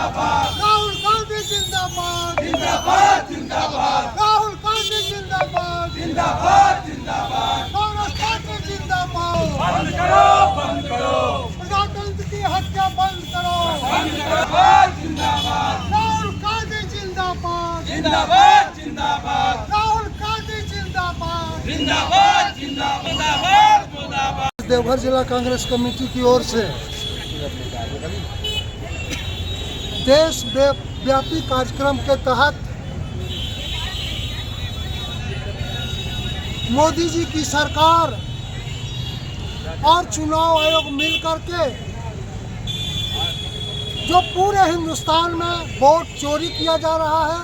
जिंदाबाद, राहुल गांधी जिंदाबाद, जिंदाबाद जिंदाबाद, राहुल गांधी जिंदाबाद, जिंदाबाद जिंदाबाद। कांग्रेस पार्टी जिंदाबाद, बंद करो, बंद करो, प्रजातंत्र की हत्या बंद करो, जिंदाबाद जिंदाबाद, राहुल गांधी जिंदाबाद, जिंदाबाद जिंदाबाद, राहुल गांधी जिंदाबाद। जिंदाबाद जिंदाबाद जिंदाबाद। देवघर जिला कांग्रेस कमेटी की ओर से देश व्यापी कार्यक्रम के तहत मोदी जी की सरकार और चुनाव आयोग मिलकर के जो पूरे हिंदुस्तान में वोट चोरी किया जा रहा है,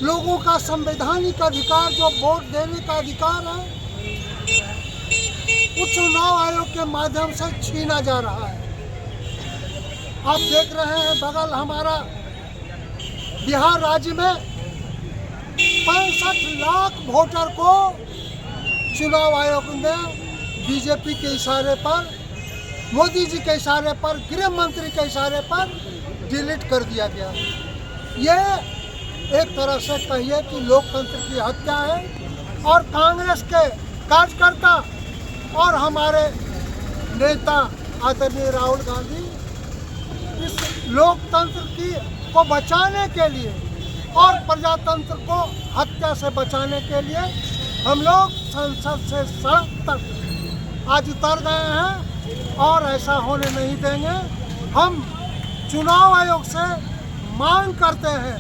लोगों का संवैधानिक अधिकार जो वोट देने का अधिकार है, वो चुनाव आयोग के माध्यम से छीना जा रहा है। आप देख रहे हैं बगल हमारा बिहार राज्य में 65 लाख वोटर को चुनाव आयोग ने बीजेपी के इशारे पर, मोदी जी के इशारे पर, गृह मंत्री के इशारे पर डिलीट कर दिया गया। ये एक तरह से कहिए कि लोकतंत्र की हत्या है और कांग्रेस के कार्यकर्ता और हमारे नेता आदरणीय राहुल गांधी इस लोकतंत्र को बचाने के लिए और प्रजातंत्र को हत्या से बचाने के लिए हम लोग संसद से सड़क तक आज उतर गए हैं और ऐसा होने नहीं देंगे। हम चुनाव आयोग से मांग करते हैं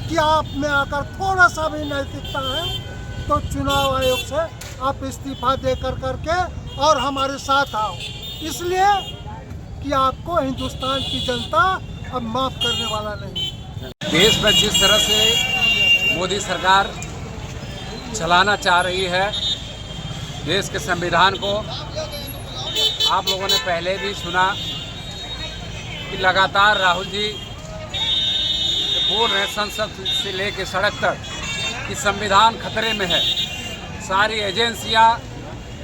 कि आप में आकर थोड़ा सा भी नैतिकता है तो चुनाव आयोग से आप इस्तीफा दे करके और हमारे साथ आओ, इसलिए कि आपको हिंदुस्तान की जनता अब माफ करने वाला नहीं। देश में जिस तरह से मोदी सरकार चलाना चाह रही है देश के संविधान को, आप लोगों ने पहले भी सुना कि लगातार राहुल जी बोल रहे हैं संसद से लेकर सड़क तक कि संविधान खतरे में है। सारी एजेंसियां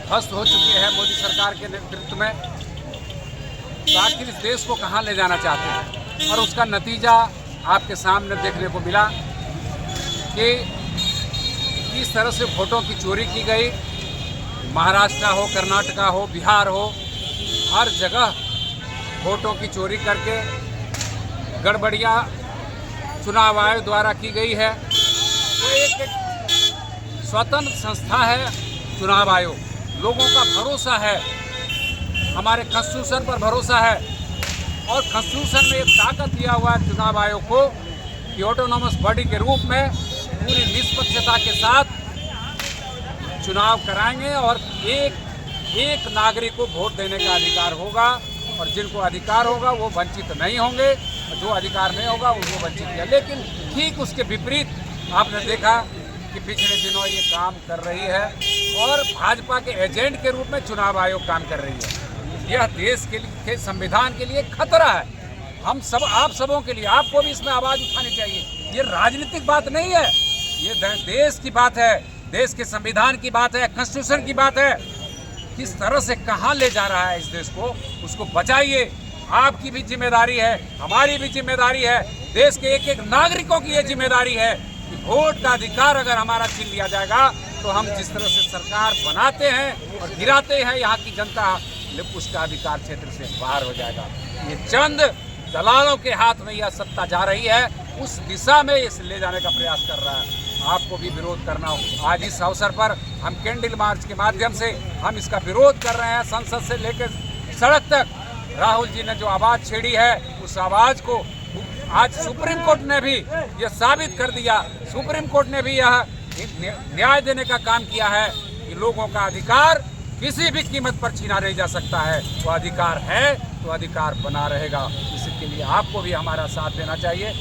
ध्वस्त हो चुकी है मोदी सरकार के नेतृत्व में। तो आखिर इस देश को कहां ले जाना चाहते हैं, और उसका नतीजा आपके सामने देखने को मिला कि किस तरह से वोटों की चोरी की गई। महाराष्ट्र हो, कर्नाटका हो, बिहार हो, हर जगह वोटों की चोरी करके गड़बड़ियाँ चुनाव आयोग द्वारा की गई है। तो एक स्वतंत्र संस्था है चुनाव आयोग, लोगों का भरोसा है, हमारे कॉन्स्टिट्यूशन पर भरोसा है और कॉन्स्टिट्यूशन में एक ताकत दिया हुआ है चुनाव आयोग को कि ऑटोनोमस बॉडी के रूप में पूरी निष्पक्षता के साथ चुनाव कराएंगे और एक नागरिक को वोट देने का अधिकार होगा और जिनको अधिकार होगा वो वंचित नहीं होंगे और जो अधिकार नहीं होगा उनको वंचित किया। लेकिन ठीक उसके विपरीत आपने देखा कि पिछले दिनों ये काम कर रही है और भाजपा के एजेंट के रूप में चुनाव आयोग काम कर रही है। यह देश के लिए, संविधान के लिए खतरा है। हम सब, आप सबों के लिए, आपको भी इसमें आवाज़ उठानी चाहिए। ये राजनीतिक बात नहीं है, ये देश की बात है, देश के संविधान की बात है, कॉन्स्टिट्यूशन की बात है। किस तरह से कहाँ ले जा रहा है इस देश को, उसको बचाइए। आपकी भी जिम्मेदारी है, हमारी भी जिम्मेदारी है, देश के एक एक नागरिकों की ये जिम्मेदारी है कि वोट का अधिकार अगर हमारा छीन लिया जाएगा तो हम जिस तरह से सरकार बनाते हैं और गिराते हैं यहाँ की जनता, उसका अधिकार क्षेत्र से बाहर हो जाएगा। ये चंद दलालों के हाथ में यह सत्ता जा रही है, उस दिशा में इसे ले जाने का प्रयास कर रहा है। आपको भी विरोध करना हो। आज इस अवसर पर हम कैंडल मार्च के माध्यम से हम इसका विरोध कर रहे हैं, संसद से लेकर सड़क तक। राहुल जी ने जो आवाज़ छेड़ी है उस आवाज़ को आज सुप्रीम कोर्ट ने भी यह साबित कर दिया, सुप्रीम कोर्ट ने भी यह न्याय देने का काम किया है कि लोगों का अधिकार किसी भी कीमत पर छीना नहीं जा सकता है। वो अधिकार है तो अधिकार बना रहेगा। इसके लिए आपको भी हमारा साथ देना चाहिए।